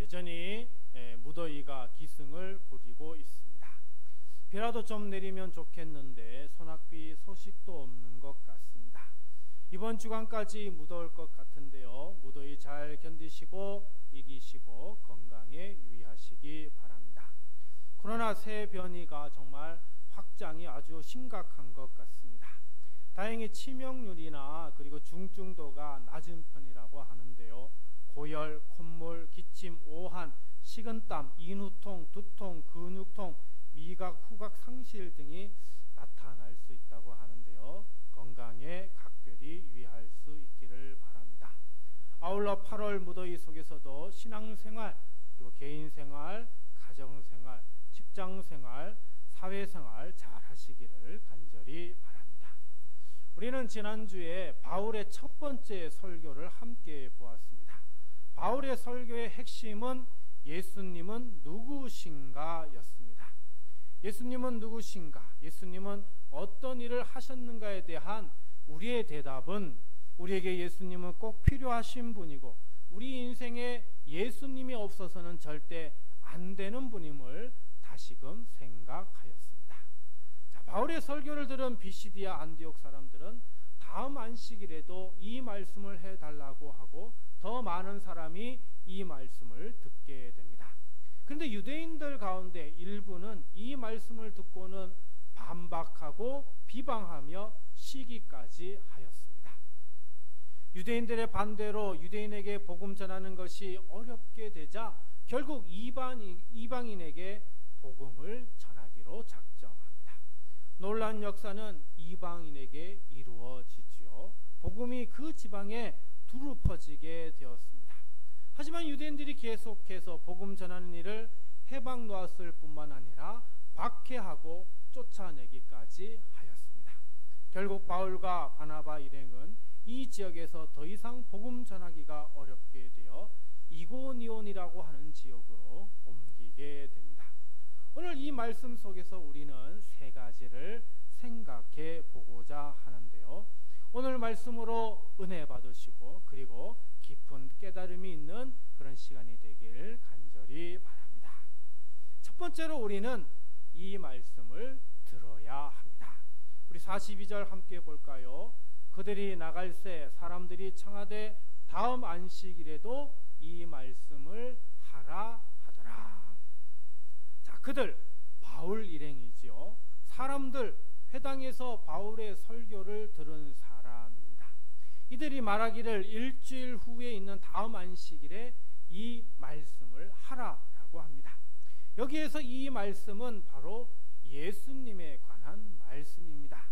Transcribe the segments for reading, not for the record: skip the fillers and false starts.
여전히 무더위가 기승을 부리고 있습니다. 비라도 좀 내리면 좋겠는데 소낙비 소식도 없는 것 같습니다. 이번 주간까지 무더울 것 같은데요. 무더위 잘 견디시고 이기시고 건강에 유의하시기 바랍니다. 코로나 새 변이가 정말 확장이 아주 심각한 것 같습니다. 다행히 치명률이나 그리고 중증도가 낮은 편이라고 하는데요. 고열, 콧물, 기침, 오한, 식은땀, 인후통, 두통, 근육통, 미각, 후각 상실 등이 나타날 수 있다고 하는데요. 건강에 각별히 유의할 수 있기를 바랍니다. 아울러 8월 무더위 속에서도 신앙생활, 그리고 개인생활, 가정생활, 직장생활, 사회생활 잘 하시기를 간절히 바랍니다. 우리는 지난주에 바울의 첫 번째 설교를 함께 보았습니다. 바울의 설교의 핵심은 예수님은 누구신가 였습니다. 예수님은 누구신가? 예수님은 어떤 일을 하셨는가에 대한 우리의 대답은 우리에게 예수님은 꼭 필요하신 분이고 우리 인생에 예수님이 없어서는 절대 안 되는 분임을 다시금 생각하였습니다. 자, 바울의 설교를 들은 비시디아 안디옥 사람들은 다음 안식일에도 이 말씀을 해달라고 하고 더 많은 사람이 이 말씀을 듣게 됩니다. 그런데 유대인들 가운데 일부는 이 말씀을 듣고는 반박하고 비방하며 시기까지 하였습니다. 유대인들의 반대로 유대인에게 복음 전하는 것이 어렵게 되자 결국 이방인에게 복음을 전하기로 작정합니다. 놀라운 역사는 이방인에게 이루어지지요. 복음이 그 지방에 두루 퍼지게 되었습니다. 하지만 유대인들이 계속해서 복음 전하는 일을 해방 놓았을 뿐만 아니라 박해하고 쫓아내기까지 하였습니다. 결국 바울과 바나바 일행은 이 지역에서 더 이상 복음 전하기가 어렵게 되어 이고니온이라고 하는 지역으로 옮기게 됩니다. 오늘 이 말씀 속에서 우리는 세 가지를 생각해 보고자 하는데요. 오늘 말씀으로 은혜 받으시고 그리고 깊은 깨달음이 있는 그런 시간이 되길 간절히 바랍니다. 첫 번째로 우리는 이 말씀을 들어야 합니다. 우리 42절 함께 볼까요? 그들이 나갈새 사람들이 청하되 다음 안식일에도 이 말씀을 하라 하더라. 자, 그들 바울 일행이지요. 사람들 회당에서 바울의 설교를 들은 사람입니다. 이들이 말하기를 일주일 후에 있는 다음 안식일에 이 말씀을 하라라고 합니다. 여기에서 이 말씀은 바로 예수님에 관한 말씀입니다.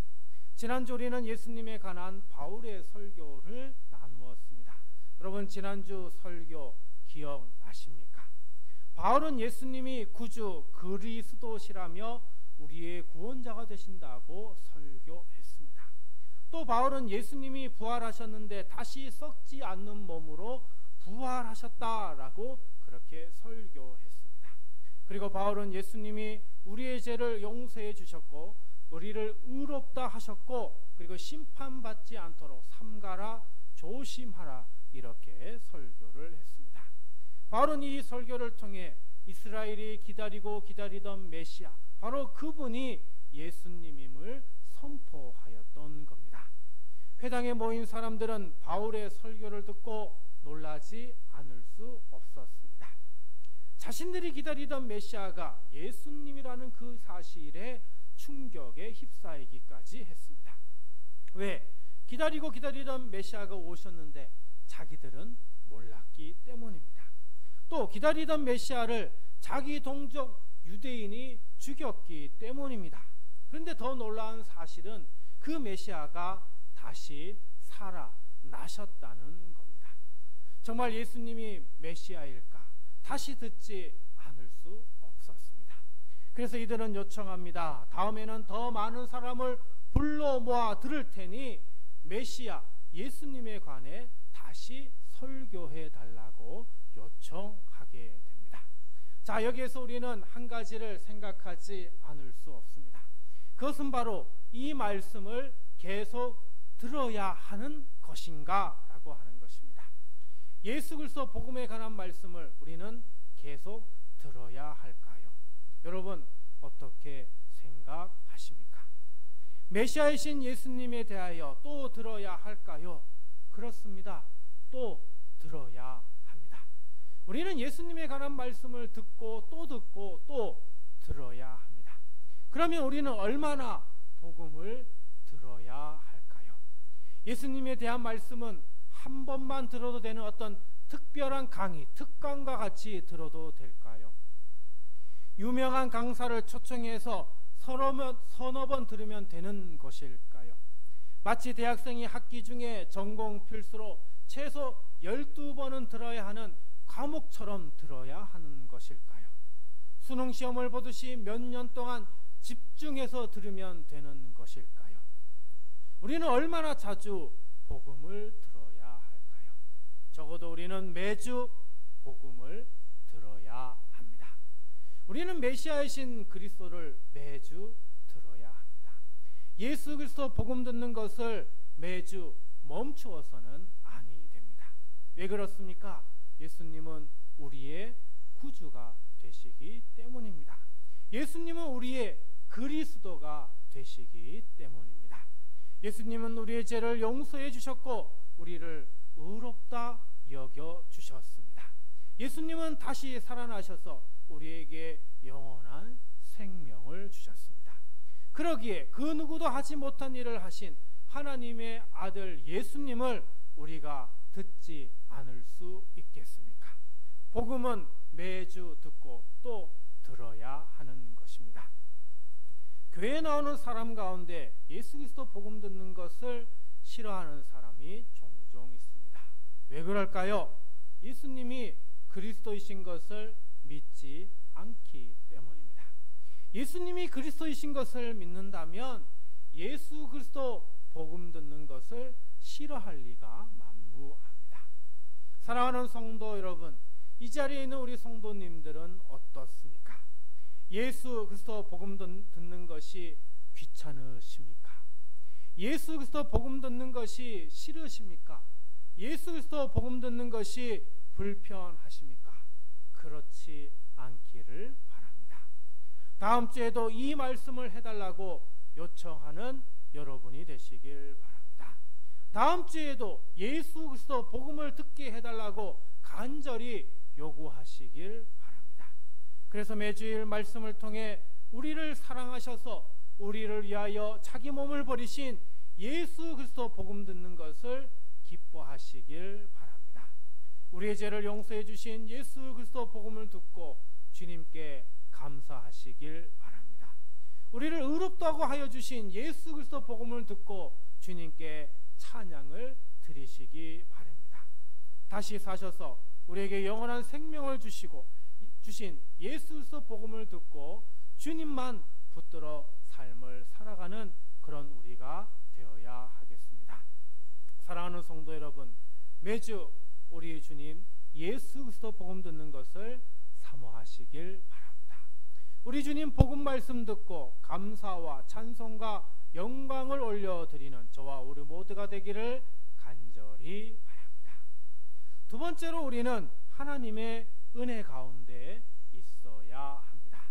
지난주 우리는 예수님에 관한 바울의 설교를 나누었습니다. 여러분 지난주 설교 기억나십니까? 바울은 예수님이 구주 그리스도시라며 우리의 구원자가 되신다고 설교했습니다. 또 바울은 예수님이 부활하셨는데 다시 썩지 않는 몸으로 부활하셨다라고 그렇게 설교했습니다. 그리고 바울은 예수님이 우리의 죄를 용서해 주셨고 우리를 의롭다 하셨고 그리고 심판받지 않도록 삼가라 조심하라 이렇게 설교를 했습니다. 바울은 이 설교를 통해 이스라엘이 기다리고 기다리던 메시아 바로 그분이 예수님임을 선포하였던 겁니다. 회당에 모인 사람들은 바울의 설교를 듣고 놀라지 않을 수 없었습니다. 자신들이 기다리던 메시아가 예수님이라는 그 사실에 충격에 휩싸이기까지 했습니다. 왜? 기다리고 기다리던 메시아가 오셨는데 자기들은 몰랐기 때문입니다. 또 기다리던 메시아를 자기 동족 유대인이 죽였기 때문입니다. 그런데 더 놀라운 사실은 그 메시아가 다시 살아나셨다는 겁니다. 정말 예수님이 메시아일까? 다시 듣지 않을 수 없었습니다. 그래서 이들은 요청합니다. 다음에는 더 많은 사람을 불러 모아 들을 테니 메시아 예수님에 관해 다시 설교해 달라고 요청하게 됩니다. 자, 여기에서 우리는 한 가지를 생각하지 않을 수 없습니다. 그것은 바로 이 말씀을 계속 들어야 하는 것인가 라고 하는 것입니다. 예수 그리스도 복음에 관한 말씀을 우리는 계속 들어야 할까요? 여러분 어떻게 생각하십니까? 메시아이신 예수님에 대하여 또 들어야 할까요? 그렇습니다. 또 들어야 합니다. 우리는 예수님에 관한 말씀을 듣고 또 들어야 합니다. 그러면 우리는 얼마나 복음을 들어야 할까요? 예수님에 대한 말씀은 한 번만 들어도 되는 어떤 특별한 강의, 특강과 같이 들어도 될까요? 유명한 강사를 초청해서 서너 번 들으면 되는 것일까요? 마치 대학생이 학기 중에 전공 필수로 최소 12번은 들어야 하는 과목처럼 들어야 하는 것일까요? 수능 시험을 보듯이 몇 년 동안 집중해서 들으면 되는 것일까요? 우리는 얼마나 자주 복음을 들어야 할까요? 적어도 우리는 매주 복음을 들어야 합니다. 우리는 메시아이신 그리스도를 매주 들어야 합니다. 예수 그리스도 복음 듣는 것을 매주 멈추어서는 아니 됩니다. 왜 그렇습니까? 예수님은 우리의 구주가 되시기 때문입니다. 예수님은 우리의 그리스도가 되시기 때문입니다. 예수님은 우리의 죄를 용서해 주셨고 우리를 의롭다 여겨 주셨습니다. 예수님은 다시 살아나셔서 우리에게 영원한 생명을 주셨습니다. 그러기에 그 누구도 하지 못한 일을 하신 하나님의 아들 예수님을 우리가 듣지 않을 수 있겠습니까? 복음은 매주 듣고 또 들어야 하는 것입니다. 교회에 나오는 사람 가운데 예수 그리스도 복음 듣는 것을 싫어하는 사람이 종종 있습니다. 왜 그럴까요? 예수님이 그리스도이신 것을 믿지 않기 때문입니다. 예수님이 그리스도이신 것을 믿는다면 예수 그리스도 복음 듣는 것을 싫어할 리가 만무합니다. 사랑하는 성도 여러분, 이 자리에 있는 우리 성도님들은 어떻습니까? 예수 그리스도 복음 듣는 것이 귀찮으십니까? 예수 그리스도 복음 듣는 것이 싫으십니까? 예수 그리스도 복음 듣는 것이 불편하십니까? 그렇지 않기를 바랍니다. 다음 주에도 이 말씀을 해달라고 요청하는 여러분이 되시길 바랍니다. 다음 주에도 예수 그리스도 복음을 듣게 해달라고 간절히 요구하시길 바랍니다. 그래서 매주일 말씀을 통해 우리를 사랑하셔서 우리를 위하여 자기 몸을 버리신 예수 그리스도 복음 듣는 것을 기뻐하시길 바랍니다. 우리의 죄를 용서해 주신 예수 그리스도 복음을 듣고 주님께 감사하시길 바랍니다. 우리를 의롭다고 하여 주신 예수 그리스도 복음을 듣고 주님께 찬양을 드리시기 바랍니다. 다시 사셔서 우리에게 영원한 생명을 주신 예수 그리스도 복음을 듣고 주님만 붙들어 삶을 살아가는 그런 우리가 되어야 하겠습니다. 사랑하는 성도 여러분, 매주 우리 주님 예수 그리스도 복음 듣는 것을 사모하시길 바랍니다. 우리 주님 복음 말씀 듣고 감사와 찬송과 영광을 올려드리는 저와 우리 모두가 되기를 간절히 바랍니다. 두 번째로 우리는 하나님의 은혜 가운데 있어야 합니다.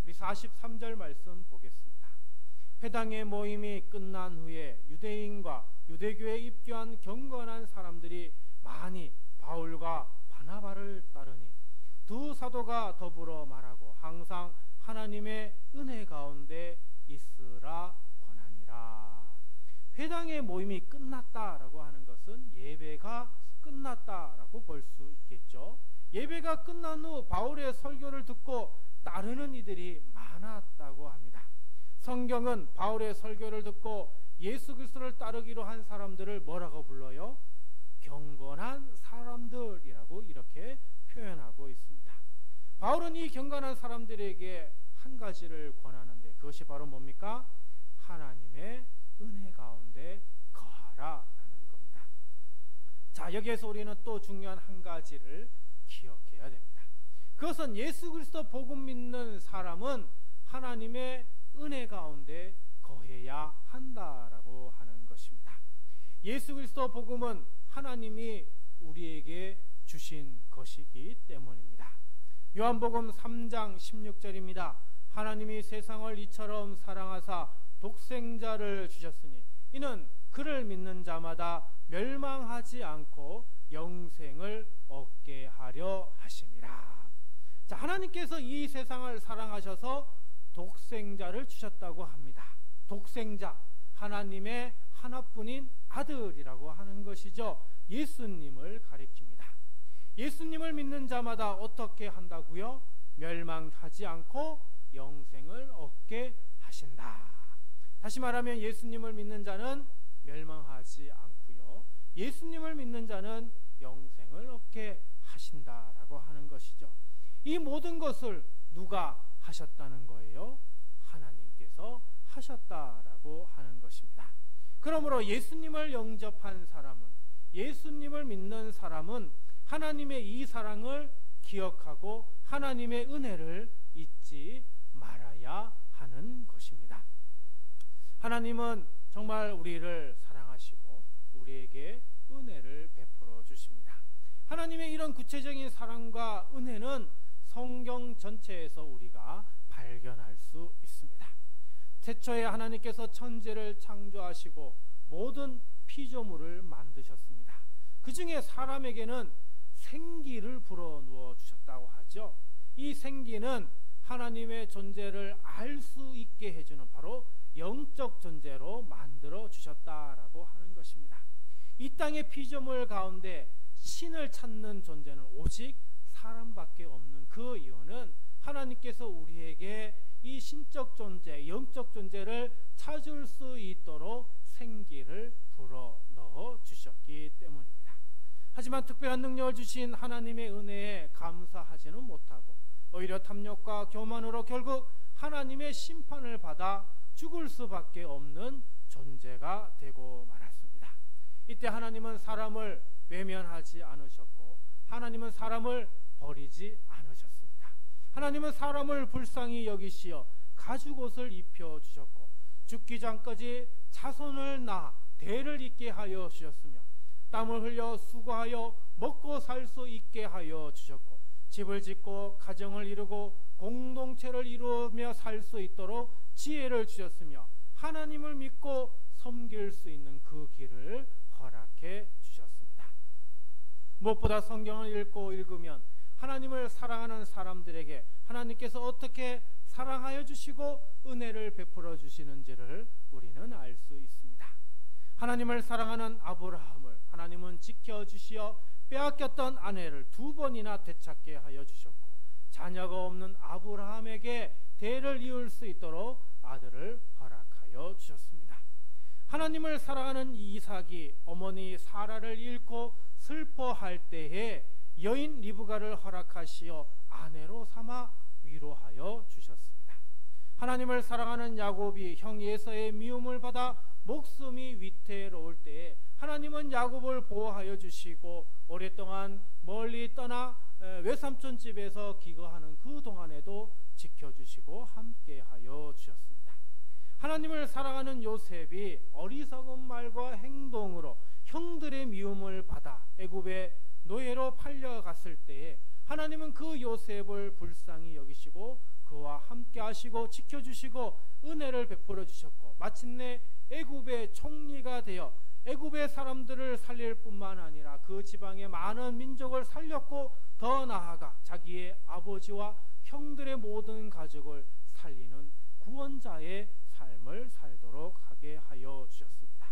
우리 43절 말씀 보겠습니다. 회당의 모임이 끝난 후에 유대인과 유대교에 입교한 경건한 사람들이 많이 바울과 바나바를 따르니 두 사도가 더불어 말하고 항상 하나님의 은혜 가운데 있으라 권하니라. 회당의 모임이 끝났다라고 하는 것은 예배가 끝났다라고 볼 수 있겠죠. 예배가 끝난 후 바울의 설교를 듣고 따르는 이들이 많았다고 합니다. 성경은 바울의 설교를 듣고 예수 그리스도를 따르기로 한 사람들을 뭐라고 불러요? 경건한 사람들이라고 이렇게 표현하고 있습니다. 바울은 이 경건한 사람들에게 한 가지를 권하는데 그것이 바로 뭡니까? 하나님의 은혜 가운데 거하라라는 겁니다. 자, 여기에서 우리는 또 중요한 한 가지를 기억해야 됩니다. 그것은 예수 그리스도 복음 믿는 사람은 하나님의 은혜 가운데 거해야 한다라고 하는 것입니다. 예수 그리스도 복음은 하나님이 우리에게 주신 것이기 때문입니다. 요한복음 3장 16절입니다. 하나님이 세상을 이처럼 사랑하사 독생자를 주셨으니 이는 그를 믿는 자마다 멸망하지 않고 영생을 얻게 하려 하심이라. 자, 하나님께서 이 세상을 사랑하셔서 독생자를 주셨다고 합니다. 독생자, 하나님의 하나뿐인 아들이라고 하는 것이죠. 예수님을 가리킵니다. 예수님을 믿는 자마다 어떻게 한다고요? 멸망하지 않고 영생을 얻게 하신다. 다시 말하면 예수님을 믿는 자는 멸망하지 않고요, 예수님을 믿는 자는 영생을 얻게 하신다라고 하는 것이죠. 이 모든 것을 누가 하셨다는 거예요? 하나님께서 하셨다라고 하는 것입니다. 그러므로 예수님을 영접한 사람은, 예수님을 믿는 사람은 하나님의 이 사랑을 기억하고 하나님의 은혜를 잊지 말아야 하는 것입니다. 하나님은 정말 우리를 사랑하시고 우리에게 은혜를 베풀어 주십니다. 하나님의 이런 구체적인 사랑과 은혜는 성경 전체에서 우리가 발견할 수 있습니다. 태초에 하나님께서 천지를 창조하시고 모든 피조물을 만드셨습니다. 그 중에 사람에게는 생기를 불어넣어 주셨다고 하죠. 이 생기는 하나님의 존재를 알 수 있게 해주는 바로 영적 존재로 만들어 주셨다라고 하는 것입니다. 이 땅의 피조물 가운데 신을 찾는 존재는 오직 사람밖에 없는 그 이유는 하나님께서 우리에게 이 신적 존재, 영적 존재를 찾을 수 있도록 생기를 불어넣어 주셨기 때문입니다. 하지만 특별한 능력을 주신 하나님의 은혜에 감사하지는 못하고 오히려 탐욕과 교만으로 결국 하나님의 심판을 받아 죽을 수밖에 없는 존재가 되고 말았습니다. 이때 하나님은 사람을 외면하지 않으셨고 하나님은 사람을 버리지 않으셨습니다. 하나님은 사람을 불쌍히 여기시어 가죽옷을 입혀주셨고 죽기 전까지 자손을 낳아 대를 잇게 하여 주셨으며 땀을 흘려 수고하여 먹고 살 수 있게 하여 주셨고 집을 짓고 가정을 이루고 공동체를 이루며 살 수 있도록 지혜를 주셨으며 하나님을 믿고 섬길 수 있는 그 길을 허락해 주셨습니다. 무엇보다 성경을 읽고 읽으면 하나님을 사랑하는 사람들에게 하나님께서 어떻게 사랑하여 주시고 은혜를 베풀어 주시는지를 우리는 알 수 있습니다. 하나님을 사랑하는 아브라함을 하나님은 지켜주시어 빼앗겼던 아내를 2번이나 되찾게 하여 주셨고 자녀가 없는 아브라함에게 대를 이을 수 있도록 아들을 허락하여 주셨습니다. 하나님을 사랑하는 이삭이 어머니 사라를 잃고 슬퍼할 때에 여인 리브가를 허락하시어 아내로 삼아 위로하여 주셨습니다. 하나님을 사랑하는 야곱이 형 에서의 미움을 받아 목숨이 위태로울 때에 하나님은 야곱을 보호하여 주시고 오랫동안 멀리 떠나 외삼촌 집에서 기거하는 그 동안에도 지켜주시고 함께하여 주셨습니다. 하나님을 사랑하는 요셉이 어리석은 말과 행동으로 형들의 미움을 받아 애굽의 노예로 팔려갔을 때에 하나님은 그 요셉을 불쌍히 여기시고 그와 함께 하시고 지켜주시고 은혜를 베풀어 주셨고 마침내 애굽의 총리가 되어 애굽의 사람들을 살릴 뿐만 아니라 그 지방의 많은 민족을 살렸고 더 나아가 자기의 아버지와 형들의 모든 가족을 살리는 구원자의 삶을 살도록 하게 하여 주셨습니다.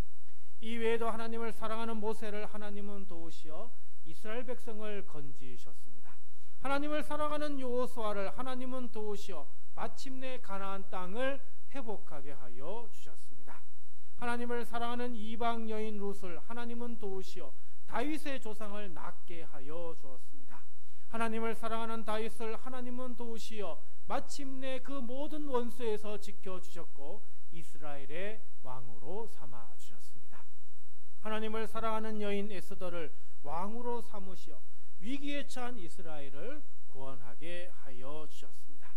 이외에도 하나님을 사랑하는 모세를 하나님은 도우시어 이스라엘 백성을 건지셨습니다. 하나님을 사랑하는 여호수아를 하나님은 도우시어 마침내 가나안 땅을 회복하게 하여 주셨습니다. 하나님을 사랑하는 이방 여인 룻을 하나님은 도우시어 다윗의 조상을 낳게 하여 주었습니다. 하나님을 사랑하는 다윗을 하나님은 도우시어 마침내 그 모든 원수에서 지켜주셨고 이스라엘의 왕으로 삼아 주셨습니다. 하나님을 사랑하는 여인 에스더를 왕으로 삼으시어 위기에 처한 이스라엘을 구원하게 하여 주셨습니다.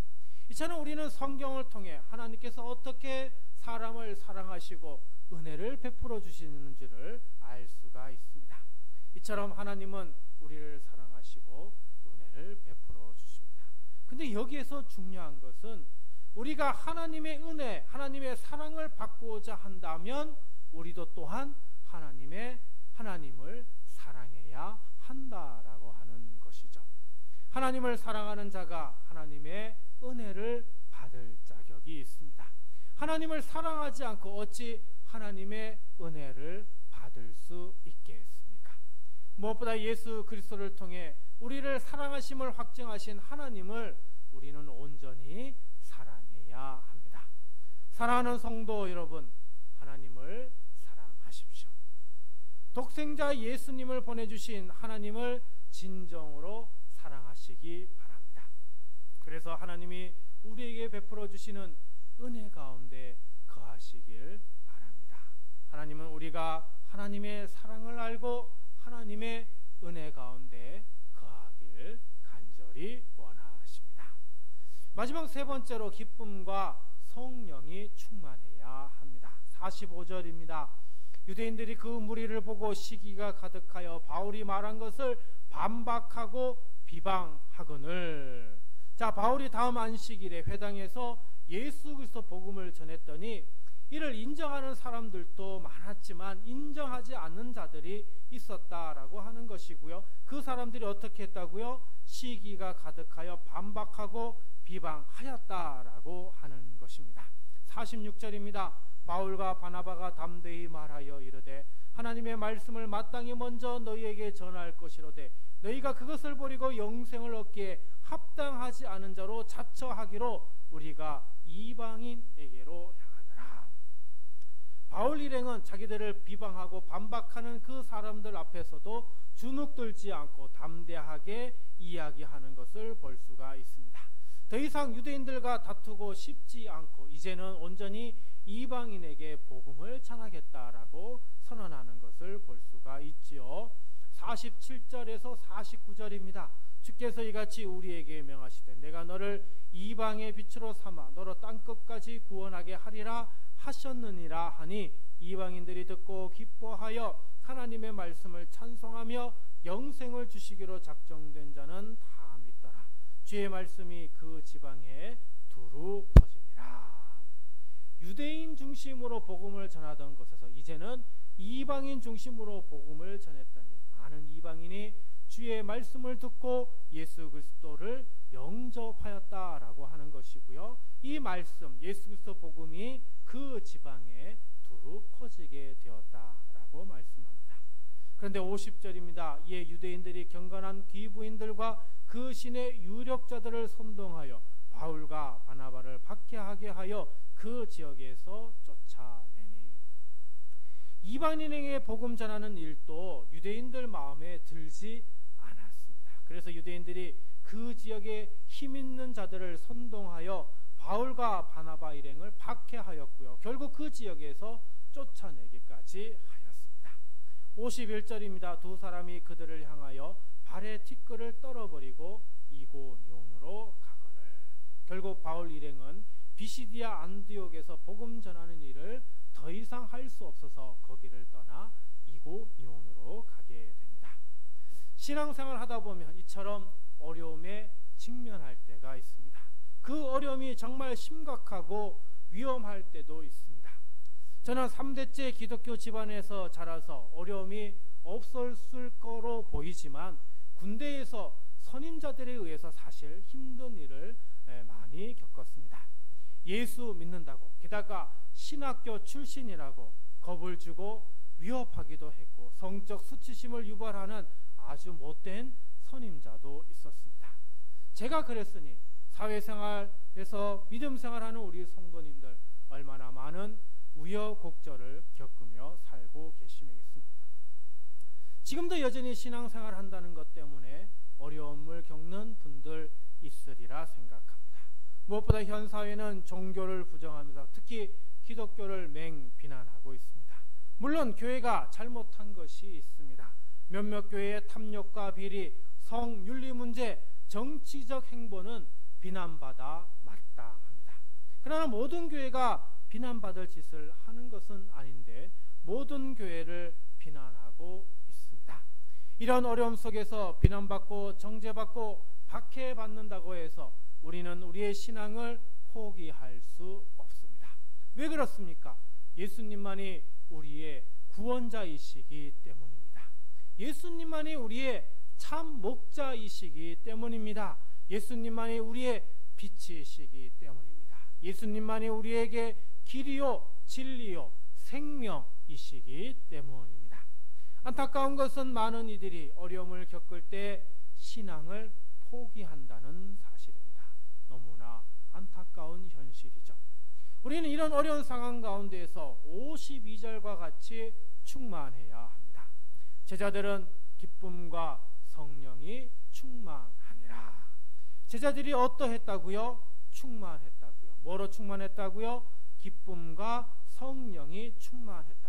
이처럼 우리는 성경을 통해 하나님께서 어떻게 사람을 사랑하시고 은혜를 베풀어 주시는지를 알 수가 있습니다. 이처럼 하나님은 우리를 사랑하시고 은혜를 베풀어 주십니다. 근데 여기에서 중요한 것은 우리가 하나님의 은혜, 하나님의 사랑을 받고자 한다면 우리도 또한 하나님을 사랑해야 한다라고 하는 것이죠. 하나님을 사랑하는 자가 하나님의 은혜를 받을 자격이 있습니다. 하나님을 사랑하지 않고 어찌 하나님의 은혜를 받을 수 있겠습니까? 무엇보다 예수 그리스도를 통해 우리를 사랑하심을 확증하신 하나님을 우리는 온전히 사랑해야 합니다. 사랑하는 성도 여러분, 하나님을 사랑하십시오. 독생자 예수님을 보내주신 하나님을 진정으로 사랑하시기 바랍니다. 그래서 하나님이 우리에게 베풀어 주시는 은혜 가운데 거하시길 바랍니다. 하나님은 우리가 하나님의 사랑을 알고 하나님의 은혜 가운데 거하길 간절히 원하십니다. 마지막 세 번째로 기쁨과 성령이 충만해야 합니다. 45절입니다. 유대인들이 그 무리를 보고 시기가 가득하여 바울이 말한 것을 반박하고 비방하거늘. 자, 바울이 다음 안식일에 회당에서 예수 그리스도 복음을 전했더니 이를 인정하는 사람들도 많았지만 인정하지 않는 자들이 있었다라고 하는 것이고요. 그 사람들이 어떻게 했다고요? 시기가 가득하여 반박하고 비방하였다라고 하는 것입니다. 46절입니다. 바울과 바나바가 담대히 말하여 이르되 하나님의 말씀을 마땅히 먼저 너희에게 전할 것이로되 너희가 그것을 버리고 영생을 얻기에 합당하지 않은 자로 자처하기로 우리가 이방인에게로 향하느라. 바울 일행은 자기들을 비방하고 반박하는 그 사람들 앞에서도 주눅들지 않고 담대하게 이야기하는 것을 볼 수가 있습니다. 더 이상 유대인들과 다투고 싶지 않고 이제는 온전히 이방인에게 복음을 전하겠다라고 선언하는 것을 볼 수가 있지요. 47절에서 49절입니다. 주께서 이같이 우리에게 명하시되 내가 너를 이방의 빛으로 삼아 너로 땅끝까지 구원하게 하리라 하셨느니라 하니 이방인들이 듣고 기뻐하여 하나님의 말씀을 찬송하며 영생을 주시기로 작정된 자는 다 믿더라. 주의 말씀이 그 지방에 두루 퍼지니라. 유대인 중심으로 복음을 전하던 것에서 이제는 이방인 중심으로 복음을 전했더니 많은 이방인이 주의 말씀을 듣고 예수 그리스도를 영접하였다라고 하는 것이고요. 이 말씀 예수 그리스도 복음이 그 지방에 두루 퍼지게 되었다라고 말씀합니다. 그런데 50절입니다. 이에 유대인들이 경건한 귀부인들과 그 신의 유력자들을 선동하여 바울과 바나바를 박해하게 하여 그 지역에서 쫓아내니. 이방인에게 복음 전하는 일도 유대인들 마음에 들지 않았습니다. 그래서 유대인들이 그 지역에 힘 있는 자들을 선동하여 바울과 바나바 일행을 박해하였고요. 결국 그 지역에서 쫓아내기까지 하였습니다. 51절입니다. 두 사람이 그들을 향하여 발의 티끌을 떨어버리고 이고니온으로 가거늘. 결국 바울 일행은 비시디아 안디옥에서 복음 전하는 일을 더 이상 할 수 없어서 거기를 떠나 이고니온으로 가게 됩니다. 신앙생활 하다 보면 이처럼 어려움에 직면할 때가 있습니다. 그 어려움이 정말 심각하고 위험할 때도 있습니다. 저는 3대째 기독교 집안에서 자라서 어려움이 없었을 거로 보이지만 군대에서 선임자들에 의해서 사실 힘든 일을 많이 겪었습니다. 예수 믿는다고 게다가 신학교 출신이라고 겁을 주고 위협하기도 했고 성적 수치심을 유발하는 아주 못된 선임자도 있었습니다. 제가 그랬으니 사회생활에서 믿음생활하는 우리 성도님들 얼마나 많은 우여곡절을 겪으며 살고 계시겠습니까? 지금도 여전히 신앙생활 한다는 것 때문에 어려움을 겪는 분들 있으리라 생각합니다. 무엇보다 현 사회는 종교를 부정하면서 특히 기독교를 맹비난하고 있습니다. 물론 교회가 잘못한 것이 있습니다. 몇몇 교회의 탐욕과 비리, 성윤리 문제, 정치적 행보는 비난받아 마땅합니다. 그러나 모든 교회가 비난받을 짓을 하는 것은 아닌데 모든 교회를 비난하고 있습니다. 이런 어려움 속에서 비난받고 정죄받고 박해받는다고 해서 우리는 우리의 신앙을 포기할 수 없습니다. 왜 그렇습니까? 예수님만이 우리의 구원자이시기 때문입니다. 예수님만이 우리의 참 목자이시기 때문입니다. 예수님만이 우리의 빛이시기 때문입니다. 예수님만이 우리에게 길이요 진리요 생명이시기 때문입니다. 안타까운 것은 많은 이들이 어려움을 겪을 때 신앙을 포기한다는 사실입니다. 너무나 안타까운 현실이죠. 우리는 이런 어려운 상황 가운데에서 52절과 같이 충만해야 합니다. 제자들은 기쁨과 성령이 충만하니라. 제자들이 어떠했다고요? 충만했다고요. 뭐로 충만했다고요? 기쁨과 성령이 충만했다고요.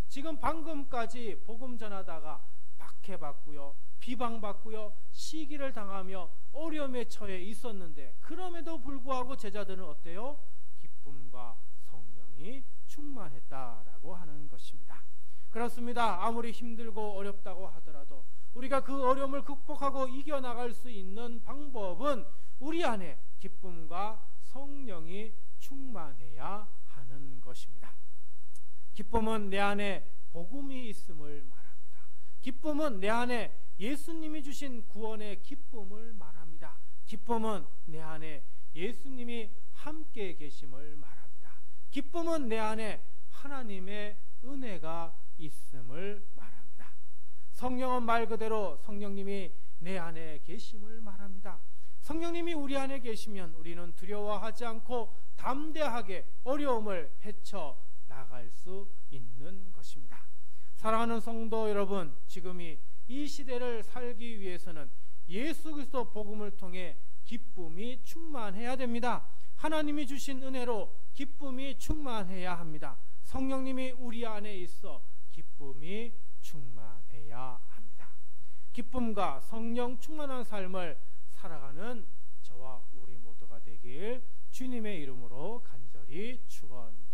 지금 방금까지 복음 전하다가 박해받고요, 비방받고요, 시기를 당하며 어려움에 처해 있었는데 그럼에도 불구하고 제자들은 어때요? 기쁨과 성령이 충만했다라고 하는 것입니다. 그렇습니다. 아무리 힘들고 어렵다고 하더라도 우리가 그 어려움을 극복하고 이겨나갈 수 있는 방법은 우리 안에 기쁨과 성령이 충만해야 하는 것입니다. 기쁨은 내 안에 복음이 있음을 말합니다. 기쁨은 내 안에 예수님이 주신 구원의 기쁨을 말합니다. 기쁨은 내 안에 예수님이 함께 계심을 말합니다. 기쁨은 내 안에 하나님의 은혜가 있음을 말합니다. 성령은 말 그대로 성령님이 내 안에 계심을 말합니다. 성령님이 우리 안에 계시면 우리는 두려워하지 않고 담대하게 어려움을 헤쳐 나갈 수 있는 것입니다. 사랑하는 성도 여러분, 지금이 이 시대를 살기 위해서는 예수 그리스도 복음을 통해 기쁨이 충만해야 됩니다. 하나님이 주신 은혜로 기쁨이 충만해야 합니다. 성령님이 우리 안에 있어 기쁨이 충만해야 합니다. 기쁨과 성령 충만한 삶을 살아가는 저와 우리 모두가 되길 주님의 이름으로 간절히 축원합니다.